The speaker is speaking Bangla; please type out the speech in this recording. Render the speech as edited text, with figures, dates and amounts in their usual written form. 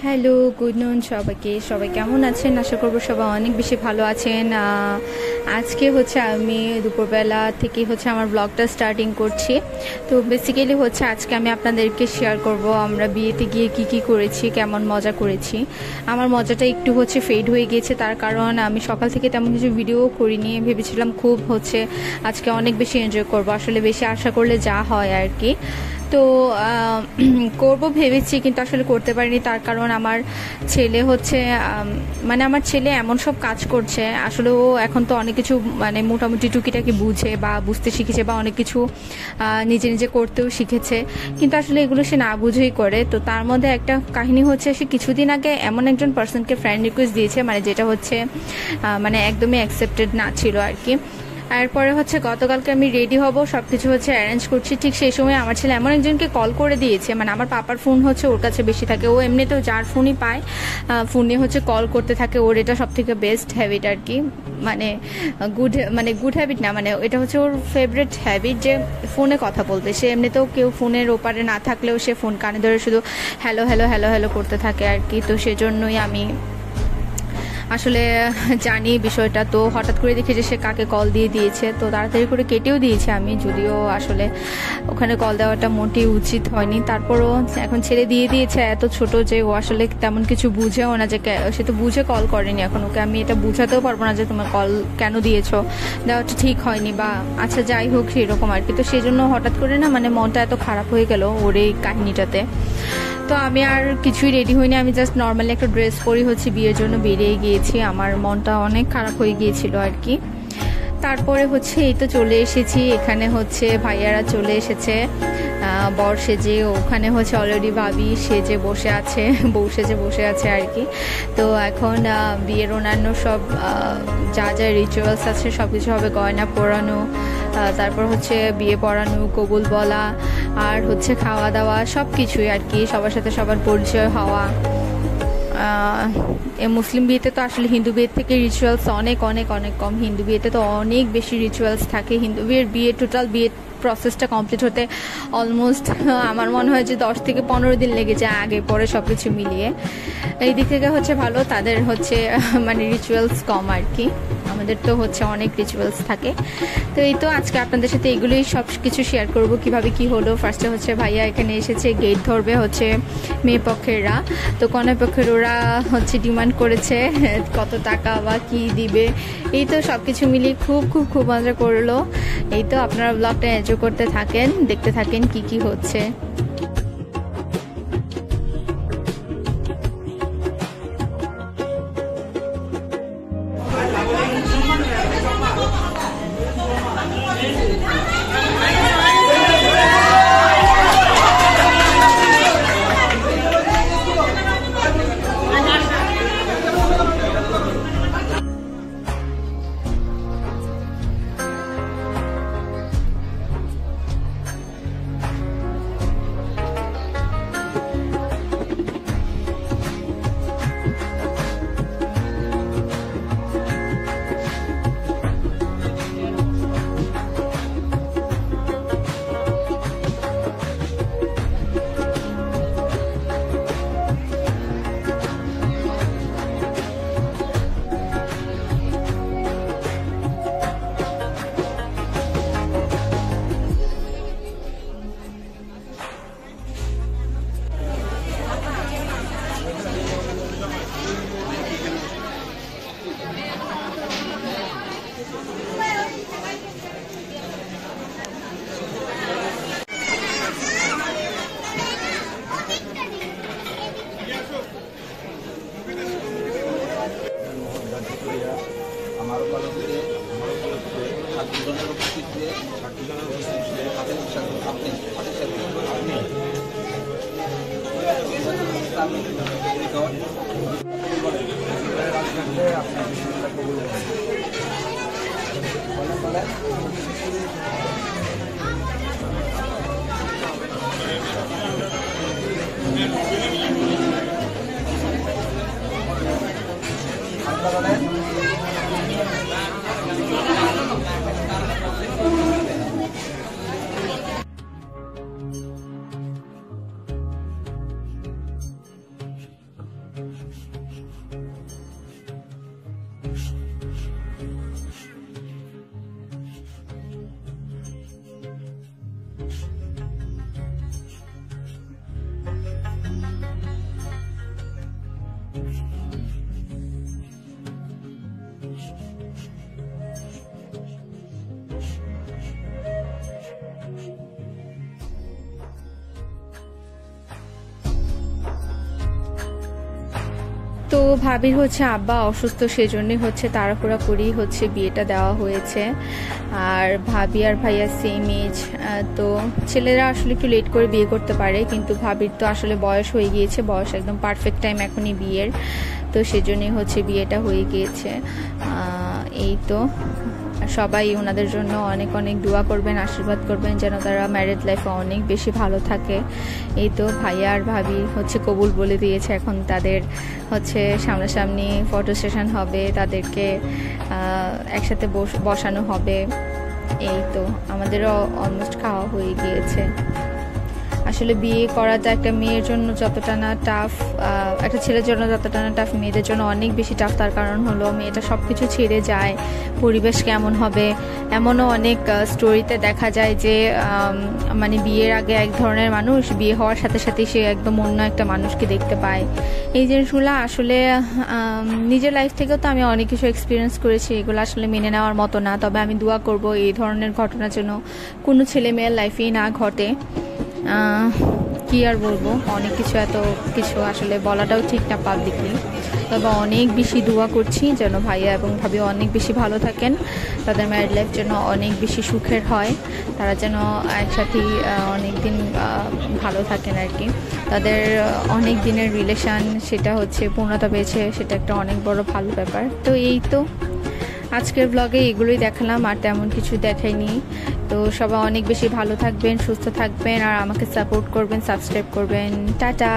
হ্যালো, গুড নুন সবাইকে। সবাই কেমন আছেন? আশা করব সবাই অনেক বেশি ভালো আছেন। আজকে হচ্ছে আমি দুপুরবেলা থেকে হচ্ছে আমার ব্লগটা স্টার্টিং করছি। তো বেসিক্যালি হচ্ছে আজকে আমি আপনাদেরকে শেয়ার করব আমরা বিয়েতে গিয়ে কি করেছি, কেমন মজা করেছি। আমার মজাটা একটু হচ্ছে ফেড হয়ে গিয়েছে, তার কারণ আমি সকাল থেকে তেমন কিছু ভিডিও করিনি। ভেবেছিলাম খুব হচ্ছে আজকে অনেক বেশি এনজয় করব, আসলে বেশি আশা করলে যা হয় আর কি। তো করব ভেবেছি, কিন্তু আসলে করতে পারিনি, তার কারণ আমার ছেলে হচ্ছে মানে আমার ছেলে এমন সব কাজ করছে। আসলে ও এখন তো অনেক কিছু মানে মোটামুটি টুকিটাকি বুঝে বা বুঝতে শিখেছে, বা অনেক কিছু নিজে নিজে করতেও শিখেছে, কিন্তু আসলে এগুলো সে না বুঝেই করে। তো তার মধ্যে একটা কাহিনী হচ্ছে, সে কিছুদিন আগে এমন একজন পার্সনকে ফ্রেন্ড রিকোয়েস্ট দিয়েছে, মানে যেটা হচ্ছে মানে একদমই অ্যাকসেপ্টেড না ছিল আর কি। এরপরে হচ্ছে গতকালকে আমি রেডি হব, সব কিছু হচ্ছে অ্যারেঞ্জ করছি, ঠিক সেই সময় আমার ছেলে এমন একজনকে কল করে দিয়েছে। মানে আমার পাপার ফোন হচ্ছে ওর কাছে বেশি থাকে, ও এমনিতেও যার ফোনই পায় ফোনে হচ্ছে কল করতে থাকে। ওর এটা সব থেকে বেস্ট হ্যাবিট আর কি, মানে গুড হ্যাবিট না, মানে এটা হচ্ছে ওর ফেভারিট হ্যাবিট, যে ফোনে কথা বলতে। সে এমনিতেও কেউ ফোনের ওপারে না থাকলেও সে ফোন কানে ধরে শুধু হ্যালো হ্যালো হ্যালো হ্যালো করতে থাকে আর কি। তো সেজন্যই আমি আসলে জানি বিষয়টা। তো হঠাৎ করে দেখি যে সে কাকে কল দিয়ে দিয়েছে, তো তাড়াতাড়ি করে কেটেও দিয়েছে আমি, যদিও আসলে ওখানে কল দেওয়াটা মোটেই উচিত হয়নি। তারপরও এখন ছেড়ে দিয়ে দিয়েছে, এত ছোট যে ও আসলে তেমন কিছু বুঝেও না, যে সে তো বুঝে কল করেনি। এখন ওকে আমি এটা বুঝাতেও পারবো না যে তোমার কল কেন দিয়েছো, দেওয়াটা ঠিক হয়নি, বা আচ্ছা যাই হোক সেরকম আর কি। তো সেই জন্য হঠাৎ করে না মানে মনটা এত খারাপ হয়ে গেল ওর এই কাহিনীটাতে। তো আমি আর কিছুই রেডি হইনি, আমি জাস্ট নর্মালি একটা ড্রেস পরি হচ্ছে বিয়ের জন্য বেরিয়ে গিয়েছি। আমার মনটা অনেক খারাপ হয়ে গিয়েছিল আর কি। তারপরে হচ্ছে এই তো চলে এসেছি, এখানে হচ্ছে ভাইয়ারা চলে এসেছে বর সেজে, ওখানে হচ্ছে অলরেডি ভাবি সেজে বসে আছে, বউ সেজে বসে আছে আর কি। তো এখন বিয়ের অন্যান্য সব যা যা রিচুয়ালস আছে সব কিছু হবে, গয়না পরানো, তারপর হচ্ছে বিয়ে পড়ানো, কবুল বলা, আর হচ্ছে খাওয়া দাওয়া, সব কিছুই আর কি। সবার সাথে সবার পরিচয় হওয়া। মুসলিম বিয়েতে তো আসলে হিন্দু বিয়ের থেকে রিচুয়ালস অনেক অনেক অনেক কম। হিন্দু বিয়েতে তো অনেক বেশি রিচুয়ালস থাকে। হিন্দু বিয়ে টোটাল বিয়ে প্রসেসটা কমপ্লিট হতে অলমোস্ট আমার মনে হয় যে 10 থেকে 15 দিন লেগে যায়, আগে পরে সব কিছু মিলিয়ে। এই দিক থেকে হচ্ছে ভালো, তাদের হচ্ছে মানে রিচুয়ালস কম আর কি। আমাদের তো হচ্ছে অনেক রিচুয়ালস থাকে। তো এই তো আজকে আপনাদের সাথে এগুলোই সব কিছু শেয়ার করব, কিভাবে কি হলো। ফার্স্টে হচ্ছে ভাইয়া এখানে এসেছে, গেট ধরবে হচ্ছে মেয়ে পক্ষেররা। তো কনে পক্ষের ওরা হচ্ছে ডিমান্ড করেছে কত টাকা বা কি দিবে। এই তো সব কিছু মিলিয়ে খুব খুব খুব মজা করলো। এই তো আপনারা ব্লগটা এনজয় করতে থাকেন, দেখতে থাকেন কি হচ্ছে। हमारे कॉलेज से छात्र जनों को उपस्थित हुए छात्र जनों को उपस्थित हुए अपने তো ভাবির হচ্ছে আব্বা অসুস্থ, সেজন্যই হচ্ছে তাড়াহুড়া করেই হচ্ছে বিয়েটা দেওয়া হয়েছে। আর ভাবি আর ভাইয়া সেম এজ, তো ছেলেরা আসলে একটু লেট করে বিয়ে করতে পারে, কিন্তু ভাবির তো আসলে বয়স হয়ে গিয়েছে, বয়স একদম পারফেক্ট টাইম এখনই বিয়ের, তো সেজন্যই হচ্ছে বিয়েটা হয়ে গিয়েছে। এই তো সবাই ওনাদের জন্য অনেক অনেক দোয়া করবেন, আশীর্বাদ করবেন যেন তারা ম্যারিড লাইফে অনেক বেশি ভালো থাকে। এই তো ভাইয়া আর ভাবি হচ্ছে কবুল বলে দিয়েছে, এখন তাদের হচ্ছে সামনাসামনি ফটো সেশন হবে, তাদেরকে একসাথে বসানো হবে। এই তো আমাদেরও অলমোস্ট খাওয়া হয়ে গিয়েছে। আসলে বিয়ে করাটা একটা মেয়ের জন্য যতটা না টাফ, একটা ছেলের জন্য যতটা না টাফ, মেয়েদের জন্য অনেক বেশি টাফ। তার কারণ হলো মেয়েটা সব কিছু ছেড়ে যায়, পরিবেশ কেমন হবে, এমনও অনেক স্টোরিতে দেখা যায় যে মানে বিয়ের আগে এক ধরনের মানুষ, বিয়ে হওয়ার সাথে সাথে সে একদম অন্য একটা মানুষকে দেখতে পায়। এই জিনিসগুলো আসলে নিজের লাইফ থেকেও তো আমি অনেক কিছু এক্সপিরিয়েন্স করেছি, এগুলো আসলে মেনে নেওয়ার মতো না। তবে আমি দোয়া করব এই ধরনের ঘটনা যেন কোনো ছেলে মেয়ের লাইফেই না ঘটে। কি আর বলবো, অনেক কিছু, এত কিছু আসলে বলাটাও ঠিক না পাবলিকলি। তবে অনেক বেশি দোয়া করছি যেন ভাইয়া এবং ভাবি অনেক বেশি ভালো থাকেন, তাদের ম্যারিড লাইফ যেন অনেক বেশি সুখের হয়, তারা যেন একসাথেই অনেক দিন ভালো থাকেন আর কি। তাদের অনেক দিনের রিলেশান সেটা হচ্ছে পূর্ণতা পেয়েছে, সেটা একটা অনেক বড় ভালো ব্যাপার। তো এই তো আজকের ব্লগে এগুলোই দেখালাম, আর তেমন কিছু দেখাইনি। তো সবাই অনেক বেশি ভালো থাকবেন, সুস্থ থাকবেন, আর আমাকে সাপোর্ট করবেন, সাবস্ক্রাইব করবেন। টাটা।